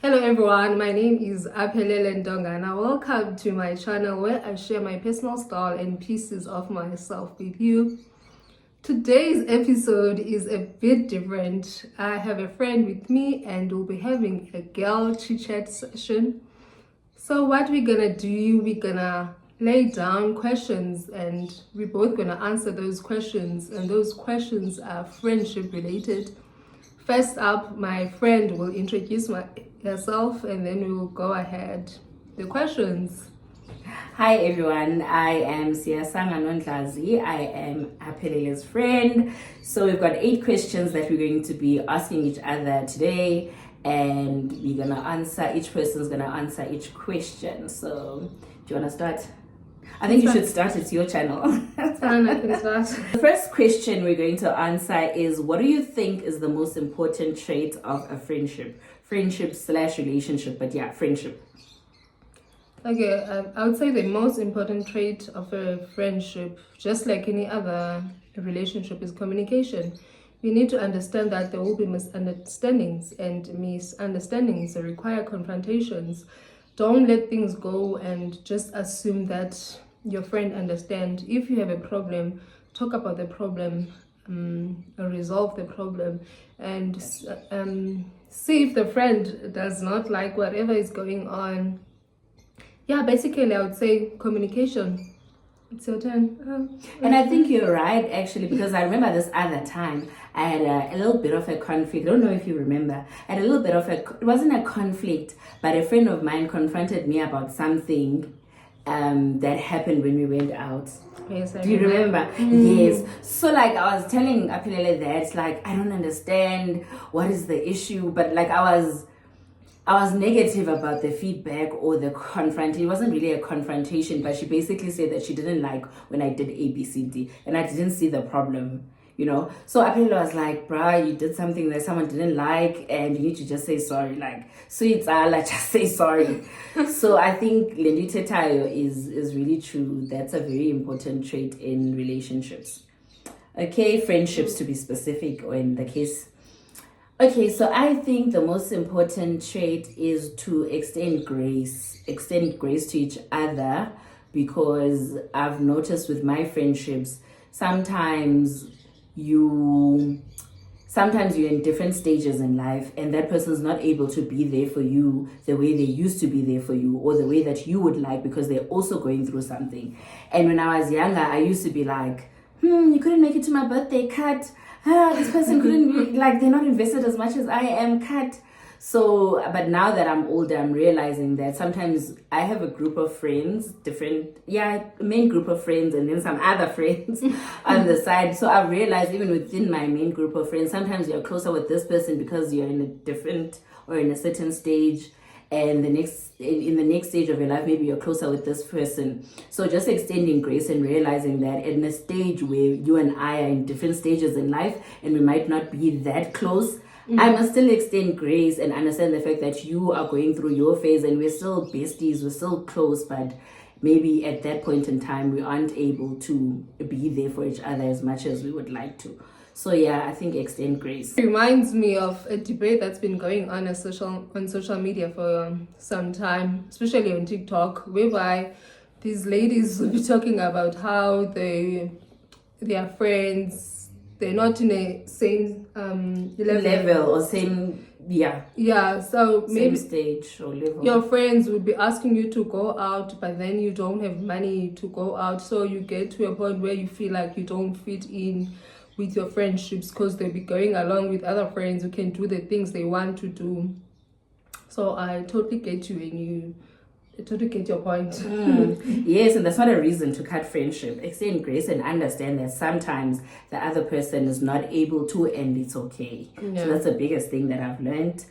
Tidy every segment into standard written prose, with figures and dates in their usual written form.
Hello everyone, my name is Aphelele Ndongana. Welcome to my channel where I share my personal style and pieces of myself with you. Today's episode is a bit different. I have a friend with me and we'll be having a girl chit-chat session. So what we're gonna do, we're gonna lay down questions and we're both gonna answer those questions, and those questions are friendship related. First up, my friend will introduce herself and then we will go ahead. The questions. Hi everyone, I am Siyasanga Nondlazi. I am Aphelele's friend. So we've got 8 questions that we're going to be asking each other today, and we're gonna answer, each person's gonna answer each question. So do you wanna start? I think you should start, it's your channel. I can start. The first question we're going to answer is, what do you think is the most important trait of a friendship? Friendship/relationship, but yeah, friendship. Okay, I would say the most important trait of a friendship, just like any other relationship, is communication. We need to understand that there will be misunderstandings, and misunderstandings require confrontations. Don't let things go and just assume that your friend understands. If you have a problem, talk about the problem, resolve the problem, and see if the friend does not like whatever is going on. Yeah, basically I would say communication. It's your turn. And I think you're right, actually, because I remember this other time I had a little bit of a conflict. I don't know if you remember. I had a little bit of it wasn't a conflict, but a friend of mine confronted me about something that happened when we went out. Yes, I Do you remember? Yes. So like I was telling Aphelele that, like, I don't understand what is the issue, but like I was negative about the feedback or the confrontation. It wasn't really a confrontation, but she basically said that she didn't like when I did A, B, C, D, and I didn't see the problem, you know. So Aphelele was like, bruh, you did something that someone didn't like and you need to just say sorry. Like, sweet like just say sorry. So I think Lendite Tayo is really true. That's a very important trait in relationships. Okay, friendships to be specific, or in the case. Okay, so I think the most important trait is to extend grace to each other, because I've noticed with my friendships, sometimes you're in different stages in life and that person's not able to be there for you the way they used to be there for you, or the way that you would like, because they're also going through something. And when I was younger, I used to be like, you couldn't make it to my birthday, cut. This person couldn't be, like, they're not invested as much as I am, cut. So, but now that I'm older, I'm realizing that sometimes I have a group of friends, main group of friends, and then some other friends on the side. So I've realized even within my main group of friends, sometimes you're closer with this person because you're in a different or in a certain stage, and in the next stage of your life, maybe you're closer with this person. So just extending grace and realizing that in a stage where you and I are in different stages in life and we might not be that close, I must still extend grace and understand the fact that you are going through your phase and we're still besties, we're still close, but maybe at that point in time we aren't able to be there for each other as much as we would like to. So yeah, I think extend grace. It reminds me of a debate that's been going on social media for some time, especially on TikTok, whereby these ladies will be talking about how they are friends, they're not in a same level or same so maybe same stage or level. Your friends would be asking you to go out, but then you don't have money to go out, so you get to a point where you feel like you don't fit in with your friendships because they'll be going along with other friends who can do the things they want to do. So I totally get you, and I totally get your point. Yes, and that's not a reason to cut friendship. Extend grace and understand that sometimes the other person is not able to, and it's okay. So that's the biggest thing that I've learned.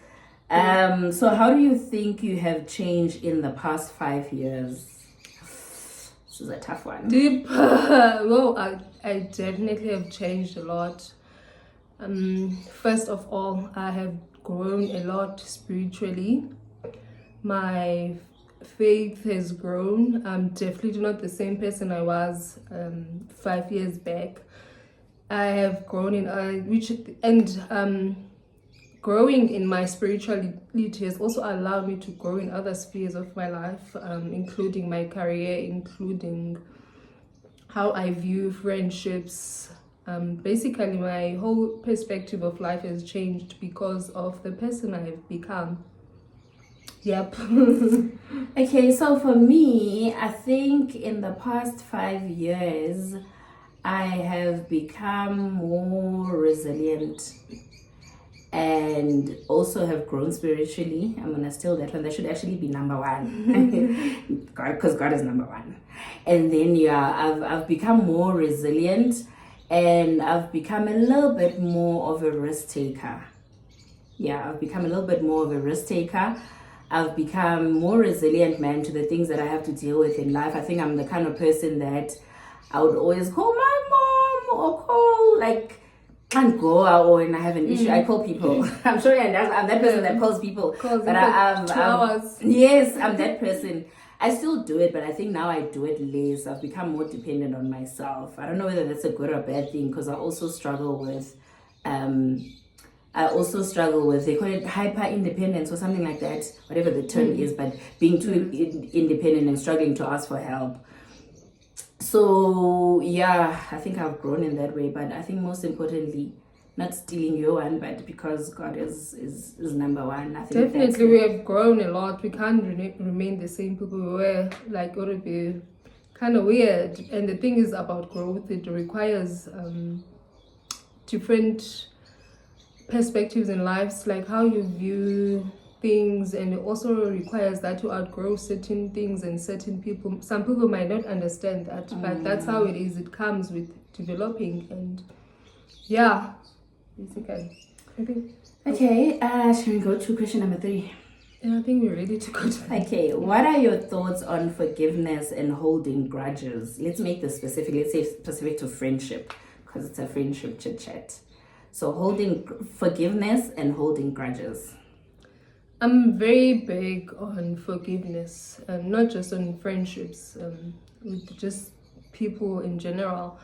So how do you think you have changed in the past 5 years? This is a tough one. Deep. Well, I definitely have changed a lot. First of all, I have grown a lot spiritually. My faith has grown. I'm definitely not the same person I was 5 years back. I have grown in growing in my spirituality has also allowed me to grow in other spheres of my life, including my career, including how I view friendships. Basically, my whole perspective of life has changed because of the person I've become. Yep. Okay, so for me, I think in the past 5 years, I have become more resilient and also have grown spiritually. I'm gonna steal that one. That should actually be number one. God, because God is number one. And then I've become more resilient, and I've become a little bit more of a risk taker. I've become a little bit more of a risk taker. I've become more resilient, man, to the things that I have to deal with in life. I think I'm the kind of person that I would always call my mom or call, like, can't go out or when I have an issue. I call people. I'm sure I'm that person that calls people. But I'm 2 hours. Yes, I'm that person. I still do it, but I think now I do it less. I've become more dependent on myself. I don't know whether that's a good or bad thing, because I also struggle with they call it hyper independence or something like that, whatever the term is, but being too independent and struggling to ask for help. So I think I've grown in that way, but I think most importantly, not stealing your one, but because God is number one. I think Definitely, we have grown a lot. We can't remain the same people we were. Like, it would be kind of weird. And the thing is about growth, it requires different perspectives in lives, like how you view things, and it also requires that to outgrow certain things and certain people. Some people might not understand that, but that's how it is. It comes with developing, and basically, I think. Okay, shall we go to question number 3? I think we're ready to go to that. Okay, what are your thoughts on forgiveness and holding grudges? Let's make this specific. Let's say specific to friendship, because it's a friendship chit chat. So holding forgiveness and holding grudges. I'm very big on forgiveness, not just on friendships, with just people in general.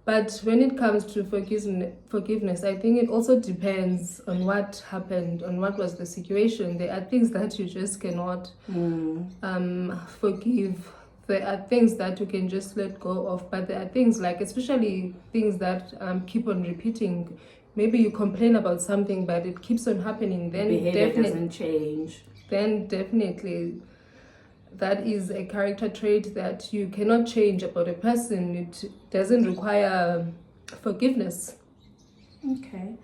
But when it comes to forgiveness, I think it also depends on what happened, on what was the situation. There are things that you just cannot forgive. There are things that you can just let go of. But there are things, like especially things that keep on repeating. Maybe you complain about something, but it keeps on happening. Then behavior doesn't change. Then definitely, that is a character trait that you cannot change about a person. It doesn't require forgiveness. Okay.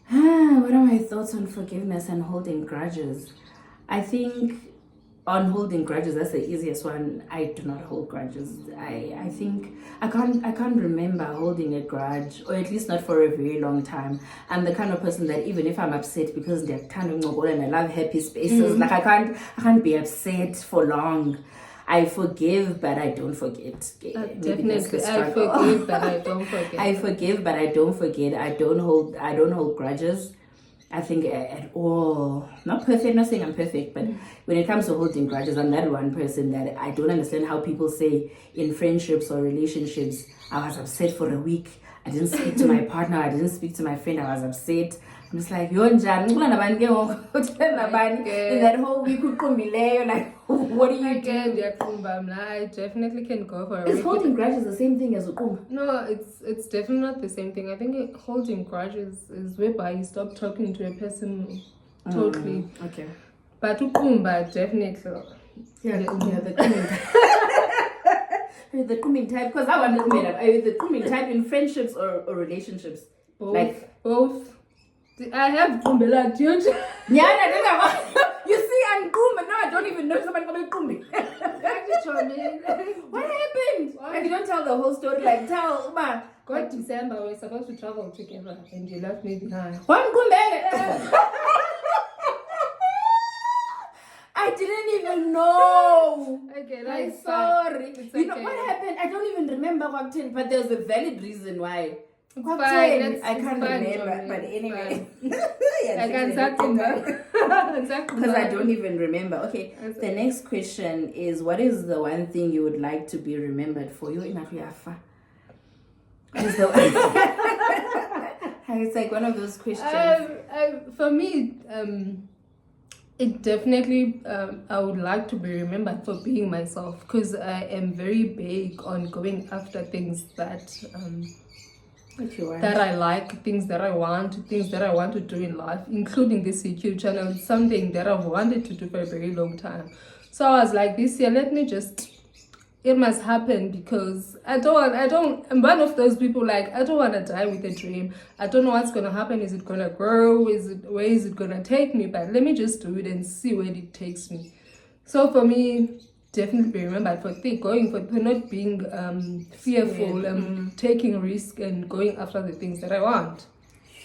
What are my thoughts on forgiveness and holding grudges? I think on holding grudges, that's the easiest one. I do not hold grudges. I think I can't remember holding a grudge, or at least not for a very long time. I'm the kind of person that even if I'm upset, because they're kind of mobile and I love happy spaces, like I can't be upset for long. I forgive, but I don't forget. Definitely, I forgive, but I don't forget. I forgive, but I don't forget. I don't hold grudges. I think at all, not perfect, not saying I'm perfect, but when it comes to holding grudges, I'm that one person that I don't understand how people say in friendships or relationships, I was upset for a week, I didn't speak to my partner, I didn't speak to my friend, I was upset. I'm just like, in that whole week, like, what do you do? I definitely can go for a Is week. holding grudges the same thing as ukum? No, it's definitely not the same thing. I think holding grudges is whereby you stop talking to a person totally. Okay. But ukumba, definitely. The kuming type, because I want to made up. The kuming type in friendships or relationships. Both. I have kumbela, dude. You see, I'm kumba. Now I don't even know somebody called kumbi. What happened? Like, you don't tell the whole story. Like, tell Uma. God, December, we're supposed to travel together, and you left me behind. One kumbe. I didn't even know. Okay, I'm that's sorry. It's You know okay. what happened? I don't even remember what 10, but there's a valid reason why. Fine, I can't remember, Johnny. but anyway. I can Because I don't even remember. Okay, the next question is, what is the one thing you would like to be remembered for? You're in Africa. It's like one of those questions. For me, it definitely, I would like to be remembered for being myself, because I am very big on going after things that What you want. that I like, things that I want to do in life, including this YouTube channel. It's something that I've wanted to do for a very long time. So I was like, this year, it must happen, because I'm one of those people, like, I don't want to die with a dream. I don't know what's going to happen. Is it going to grow? Where is it going to take me? But let me just do it and see where it takes me. So for me, definitely be remembered for not being fearful, taking risk and going after the things that I want.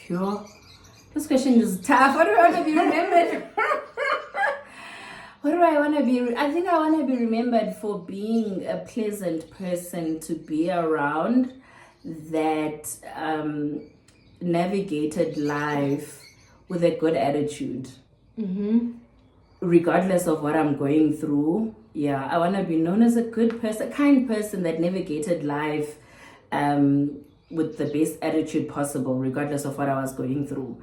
Sure. This question is tough. What do I want to be remembered? What do I want to be? I think I want to be remembered for being a pleasant person to be around, that navigated life with a good attitude. Regardless of what I'm going through. Yeah, I want to be known as a good person, a kind person that navigated life with the best attitude possible, regardless of what I was going through.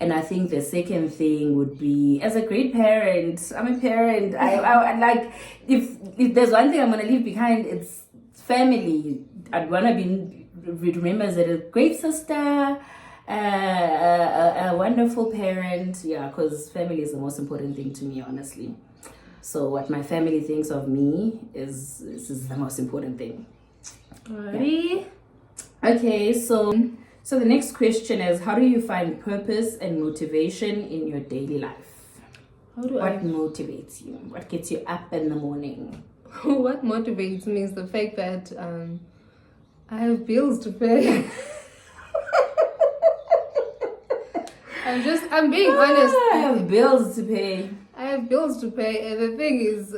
And I think the second thing would be, as a great parent, I'm a parent. I like, if there's one thing I'm going to leave behind, it's family. I'd want to be remembered as a great sister, a wonderful parent. Yeah, because family is the most important thing to me, honestly. So what my family thinks of me is the most important thing. Alrighty. Yeah. Okay, so the next question is, how do you find purpose and motivation in your daily life? What motivates you? What gets you up in the morning? What motivates me is the fact that I have bills to pay. I'm being honest. I have bills to pay. I have bills to pay, and the thing is,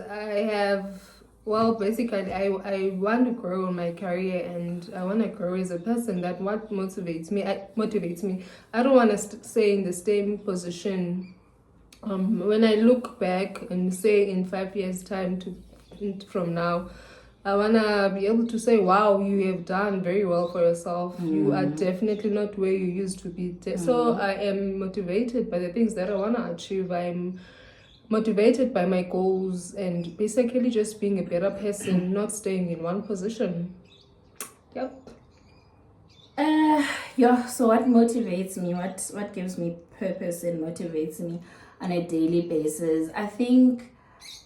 basically, I want to grow in my career, and I want to grow as a person. That what motivates me. I don't want to stay in the same position. When I look back and say in 5 years' time from now, I want to be able to say, wow, you have done very well for yourself. You are definitely not where you used to be. So I am motivated by the things that I want to achieve. I'm motivated by my goals and basically just being a better person, not staying in one position. Yep. So what motivates me? What gives me purpose and motivates me on a daily basis? I think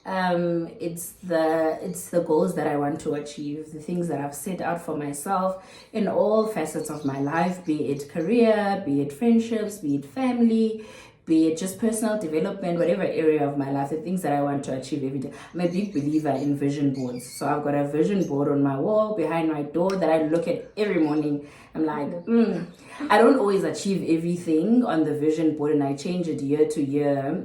it's the goals that I want to achieve, the things that I've set out for myself in all facets of my life, be it career, be it friendships, be it family, be it just personal development, whatever area of my life, the things that I want to achieve every day. I'm a big believer in vision boards. So I've got a vision board on my wall behind my door that I look at every morning. I'm like, I don't always achieve everything on the vision board, and I change it year to year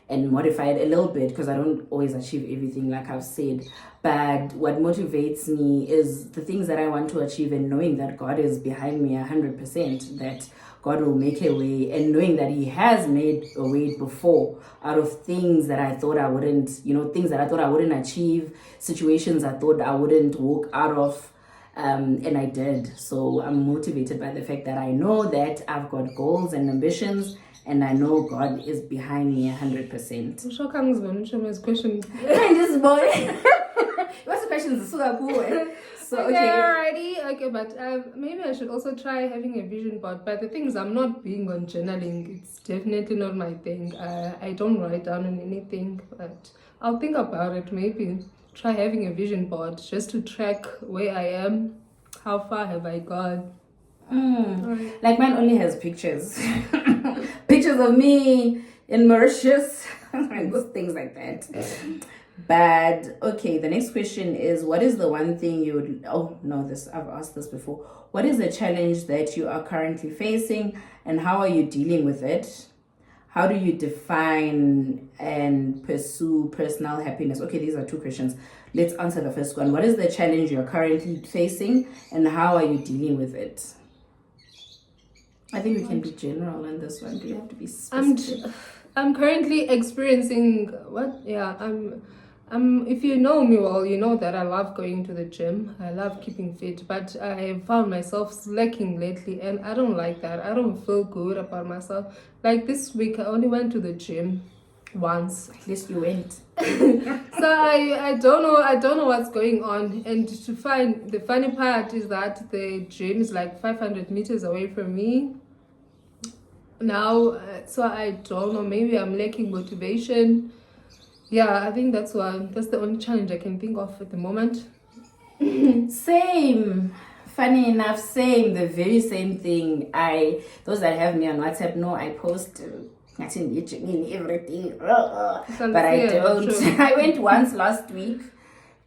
and modify it a little bit, because I don't always achieve everything, like I've said. But what motivates me is the things that I want to achieve, and knowing that God is behind me 100%, that God will make a way, and knowing that He has made a way before out of things that I thought I wouldn't, things that I thought I wouldn't achieve, situations I thought I wouldn't walk out of, and I did. So I'm motivated by the fact that I know that I've got goals and ambitions, and I know God is behind me 100%. Question. This boy. What's the question? So okay, alrighty. Okay, but maybe I should also try having a vision board. But the thing is, I'm not being on journaling. It's definitely not my thing. I don't write down on anything, but I'll think about it. Maybe try having a vision board just to track where I am, how far have I gone. Right. Like mine only has pictures. Pictures of me in Mauritius and things like that. But okay, the next question is, what is the one thing you would I've asked this before. What is the challenge that you are currently facing, and how are you dealing with it? How do you define and pursue personal happiness? Okay, these are two questions. Let's answer the first one. What is the challenge you're currently facing, and how are you dealing with it? I think we can be general on this one. Do you have to be specific? I'm currently experiencing what? Yeah, If you know me well, you know that I love going to the gym. I love keeping fit, but I have found myself slacking lately, and I don't like that. I don't feel good about myself. Like this week, I only went to the gym once. At least you went. So I don't know what's going on. And to find the funny part is that the gym is like 500 meters away from me now. So I don't know. Maybe I'm lacking motivation. Yeah, I think that's the only challenge I can think of at the moment. Same. Funny enough, same. The very same thing. Those that have me on WhatsApp know I post everything, but I don't. I went once last week,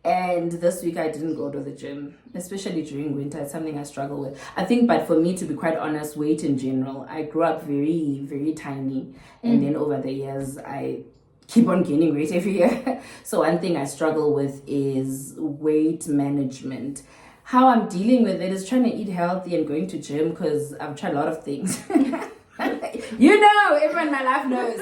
and this week I didn't go to the gym, especially during winter. It's something I struggle with, I think. But for me, to be quite honest, weight in general, I grew up very, very tiny, and then over the years I keep on gaining weight every year. So one thing I struggle with is weight management. How I'm dealing with it is trying to eat healthy and going to gym, because I've tried a lot of things. You know, everyone in my life knows.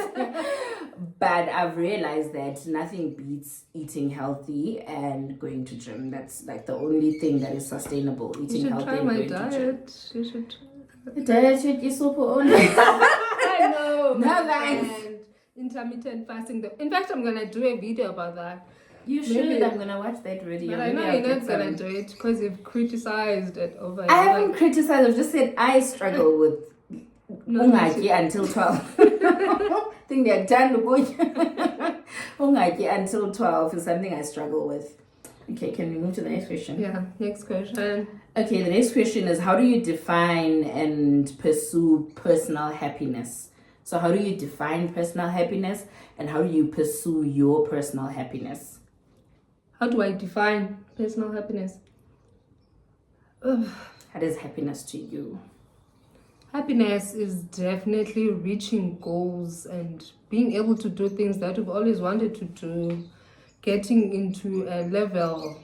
But I've realized that nothing beats eating healthy and going to gym. That's like the only thing that is sustainable. Eating healthy and going to gym. You should try. The diet should be super only. I know. No thanks. Intermittent fasting. In fact, I'm gonna do a video about that. You should. Maybe. I'm gonna watch that video. But I know you're not gonna do it because you've criticized it over. I haven't criticized. I've just said I struggle with ungaki until 12. I think they're done. Ungaki until 12 is something I struggle with. Okay, can we move to the next question? Yeah, next question. Okay, the next question is, how do you define and pursue personal happiness? So how do you define personal happiness, and how do you pursue your personal happiness? How do I define personal happiness? How does happiness to you? Happiness is definitely reaching goals and being able to do things that you've always wanted to do, getting into a level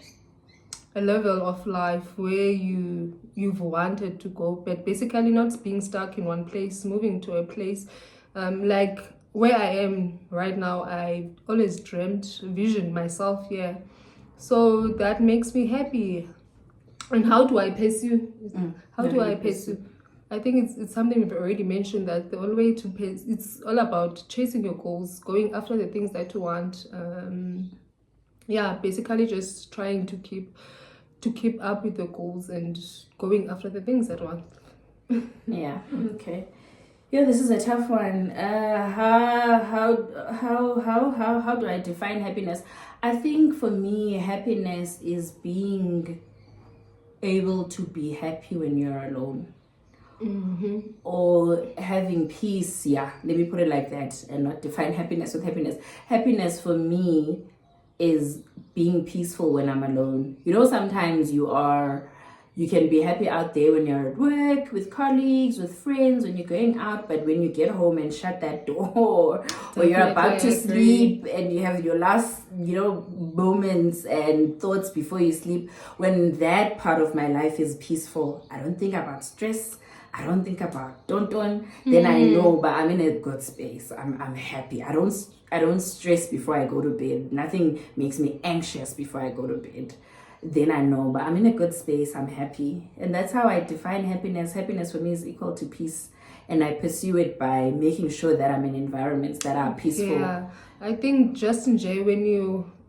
of life where you've wanted to go, but basically not being stuck in one place, moving to a place like where I am right now. I always visioned myself here, so that makes me happy. And how do I pursue? How do I pursue? I think it's something we've already mentioned, that the only way to pursue, it's all about chasing your goals, going after the things that you want. Basically just trying to keep up with the goals and going after the things that you want. Yeah. Okay. Yeah, this is a tough one. How do I define happiness? I think for me, happiness is being able to be happy when you're alone. Mm-hmm. Or having peace. Yeah, let me put it like that, and not define happiness with happiness. Happiness for me is being peaceful when I'm alone. You know, sometimes you can be happy out there when you're at work, with colleagues, with friends, when you're going out, but when you get home and shut that door, or you're about to sleep and you have your last, moments and thoughts before you sleep, when that part of my life is peaceful, I don't think about stress, I don't think about then I know, but I'm in a good space. I'm happy. I don't stress before I go to bed. Nothing makes me anxious before I go to bed. Then I know, but I'm in a good space. I'm happy. And that's how I define happiness. Happiness for me is equal to peace. And I pursue it by making sure that I'm in environments that are peaceful. Yeah, I think just enjoy when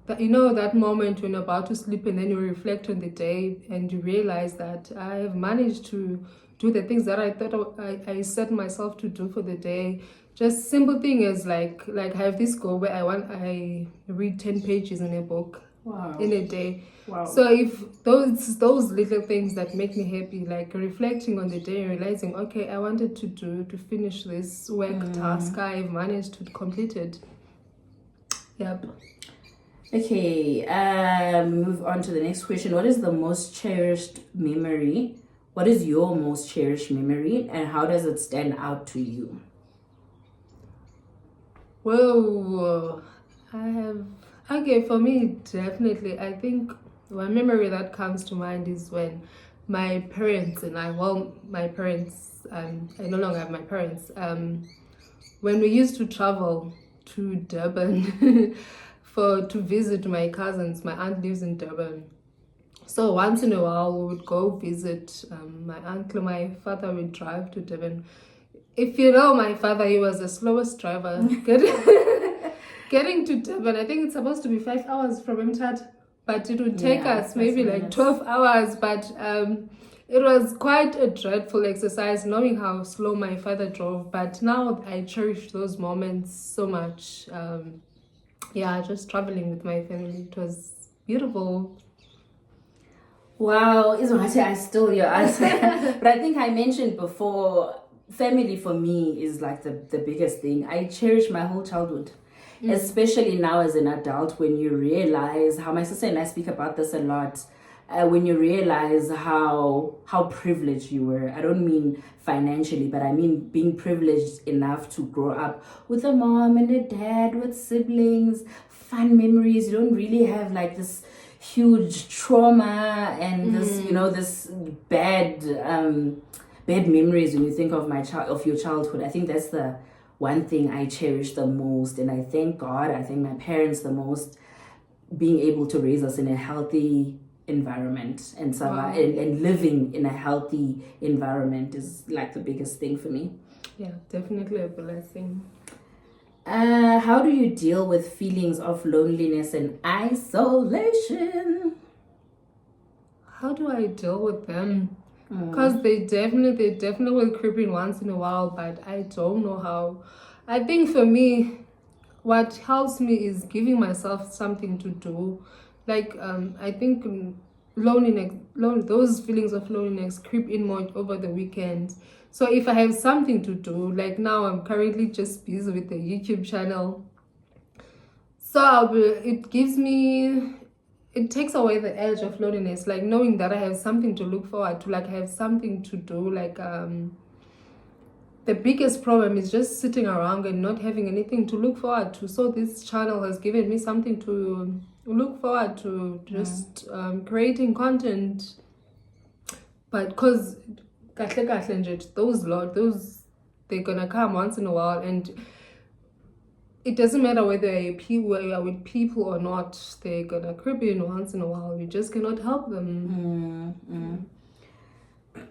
that moment when you're about to sleep, and then you reflect on the day and you realize that I have managed to do the things that I thought I set myself to do for the day. Just simple thing is like I have this goal where I read 10 pages in a book. Wow. In a day. Wow. So if those little things that make me happy, like reflecting on the day and realizing, okay, I wanted to finish this work task, I've managed to complete it. Yep. Okay, move on to the next question. What is the most cherished memory? What is your most cherished memory, and how does it stand out to you? Well, for me, definitely, I think one memory that comes to mind is when my parents and I no longer have my parents, when we used to travel to Durban to visit my cousins. My aunt lives in Durban. So once in a while, we would go visit my uncle. My father would drive to Durban. If you know my father, he was the slowest driver. Getting to Durban, I think it's supposed to be 5 hours from Mthat, but it would take us maybe like 12 hours. But it was quite a dreadful exercise knowing how slow my father drove. But now I cherish those moments so much. Just traveling with my family. It was beautiful. Wow, I stole your answer. But I think I mentioned before, family for me is like the biggest thing. I cherish my whole childhood, especially now as an adult, when you realize how, my sister and I speak about this a lot, when you realize how privileged you were. I don't mean financially, but I mean being privileged enough to grow up with a mom and a dad, with siblings, fun memories. You don't really have like this huge trauma and this bad memories when you think of your childhood. I think that's the one thing I cherish the most, and I thank God, I thank my parents the most, being able to raise us in a healthy environment and and living in a healthy environment is like the biggest thing for me. Yeah, definitely a blessing. How do you deal with feelings of loneliness and isolation? How do I deal with them? Because they definitely will creep in once in a while, but I don't know how. I think for me, what helps me is giving myself something to do. Like I think those feelings of loneliness creep in more over the weekends. So if I have something to do, like now I'm currently just busy with the YouTube channel. So it takes away the edge of loneliness, like knowing that I have something to look forward to, like I have something to do. Like the biggest problem is just sitting around and not having anything to look forward to. So this channel has given me something to look forward to, just creating content. But because those they're gonna come once in a while, and it doesn't matter whether you are with people or not, they're gonna creep in once in a while. You just cannot help them.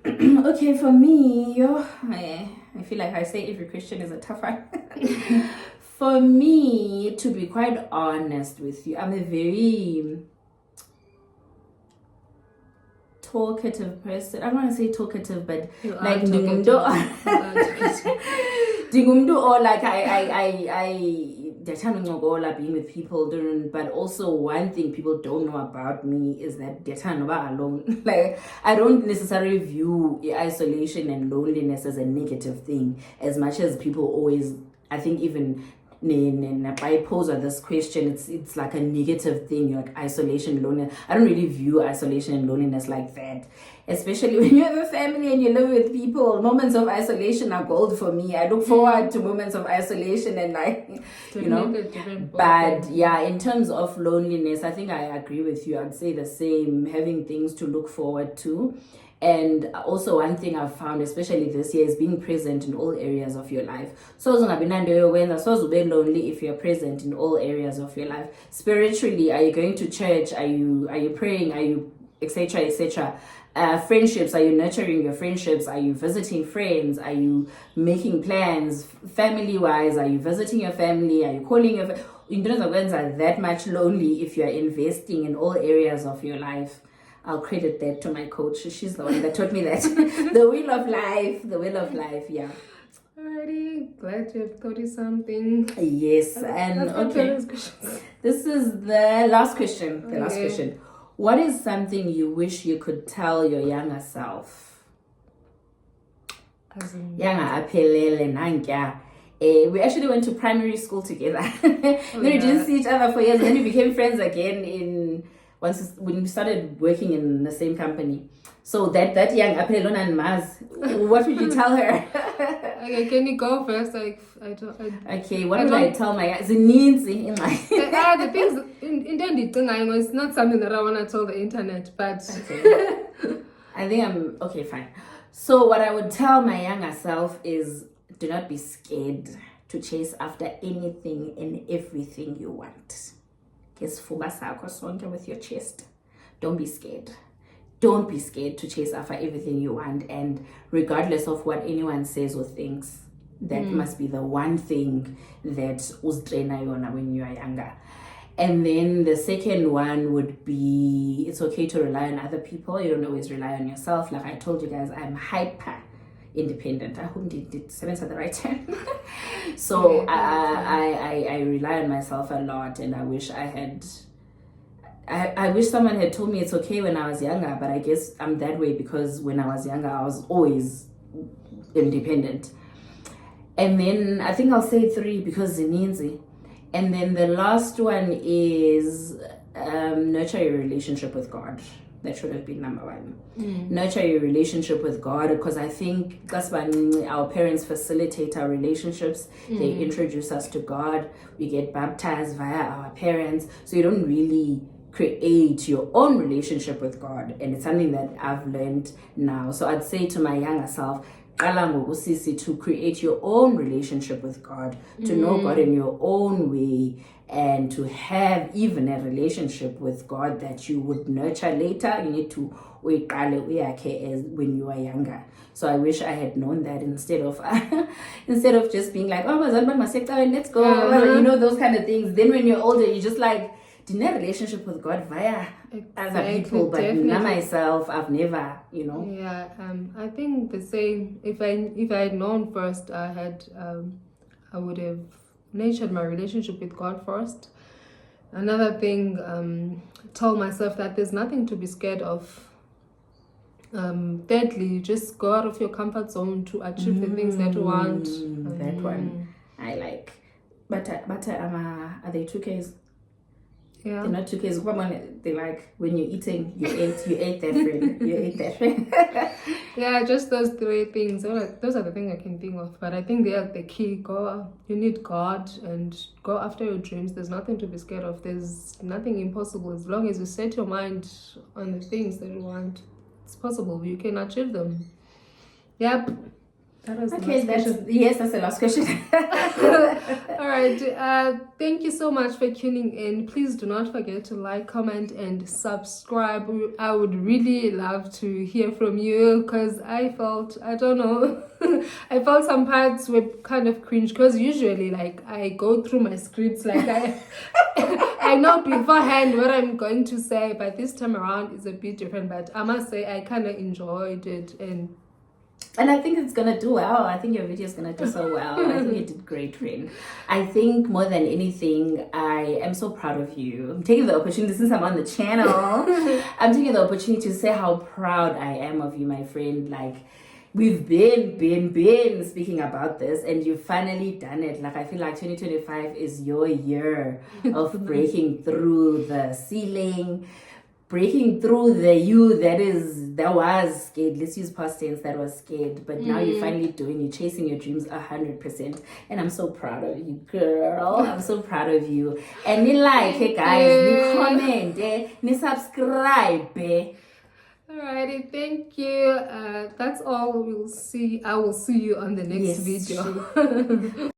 Okay, for me, I feel like I say every question is a tough one. For me, to be quite honest with you, I'm a very talkative person. I don't want to say talkative, but like Dingumdu, or like I being with people, but also one thing people don't know about me is that alone. Like I don't necessarily view isolation and loneliness as a negative thing, as much as people always, I think even I pose this question, it's like a negative thing, like isolation, loneliness. I don't really view isolation and loneliness like that, especially when you have a family and you live with people. Moments of isolation are gold for me. I look forward to moments of isolation and but yeah, in terms of loneliness, I think I agree with you. I'd say the same, having things to look forward to. And also one thing I've found, especially this year, is being present in all areas of your life. So be lonely if you're present in all areas of your life. Spiritually, are you going to church? Are you praying? Are you etc. etc. Friendships, are you nurturing your friendships? Are you visiting friends? Are you making plans? Family wise, are you visiting your family? Are you calling your are that much lonely if you're investing in all areas of your life? I'll credit that to my coach. She's the one that taught me that. The wheel of life, yeah. Alrighty, glad you have taught you something. Yes, and okay. This is the last question. Last question. What is something you wish you could tell your younger self? We actually went to primary school together. Then we didn't see each other for years. Then we became friends again when we started working in the same company. So that young Apelona and Maz, what would you tell her? Okay, can you go first? Okay, what would I tell my the needs in my the things it's not something that I want to tell the internet, but okay. I think I'm okay, fine. So what I would tell my younger self is, do not be scared to chase after anything and everything you want. ngesifuba sakho sonke, with your chest. Don't be scared. Don't be scared to chase after everything you want, and regardless of what anyone says or thinks, that must be the one thing that uztraina yona when you are younger. And then the second one would be, it's okay to rely on other people. You don't always rely on yourself. Like I told you guys, I'm hyper independent. I hope did seven at the right time. So I rely on myself a lot, and I wish I had. I wish someone had told me it's okay when I was younger, but I guess I'm that way because when I was younger, I was always independent. And then I think I'll say 3 because zininzi. And then the last one is nurture your relationship with God. That should have been number 1. Nurture your relationship with God, because I think that's when our parents facilitate our relationships. They introduce us to God. We get baptized via our parents. So you don't really create your own relationship with God. And it's something that I've learned now. So I'd say to my younger self, to create your own relationship with God, to know God in your own way, and to have even a relationship with God that you would nurture later. You need to wait as when you are younger. So I wish I had known that instead of just being like, oh, let's go, you know, those kind of things. Then when you're older, you just like, didn't have a relationship with God via other people, but not myself. I've never, you know. Yeah, I think the same. If I had known first, I would have nurtured my relationship with God first. Another thing, told myself that there's nothing to be scared of. Thirdly, just go out of your comfort zone to achieve the things that you want. That one I like. But are they 2Ks? Yeah. They're not 2Ks. Come on, they like when you're eating, you ate that friend. You ate that friend. Yeah, just those 3 things. Those are the things I can think of. But I think they are the key. You need God and go after your dreams. There's nothing to be scared of. There's nothing impossible. As long as you set your mind on the things that you want, it's possible. You can achieve them. Yep. That was okay, that's the last question. All right. Thank you so much for tuning in. Please do not forget to like, comment, and subscribe. I would really love to hear from you, because I felt some parts were kind of cringe, because usually like I go through my scripts, like I know beforehand what I'm going to say, but this time around is a bit different. But I must say I kind of enjoyed it, and I think it's gonna do well. I think your video is gonna do so well. I think you did great, friend. I think more than anything, I am so proud of you. I'm taking the opportunity, since I'm on the channel, I'm taking the opportunity to say how proud I am of you, my friend. Like, we've been speaking about this, and you've finally done it. Like, I feel like 2025 is your year of breaking through the ceiling, breaking through the you that was scared. Let's use past tense, that was scared. But now you're finally you're chasing your dreams 100%. And I'm so proud of you, girl. I'm so proud of you. And hey guys, comment, subscribe. Alrighty, thank you. That's all. I will see you on the next video.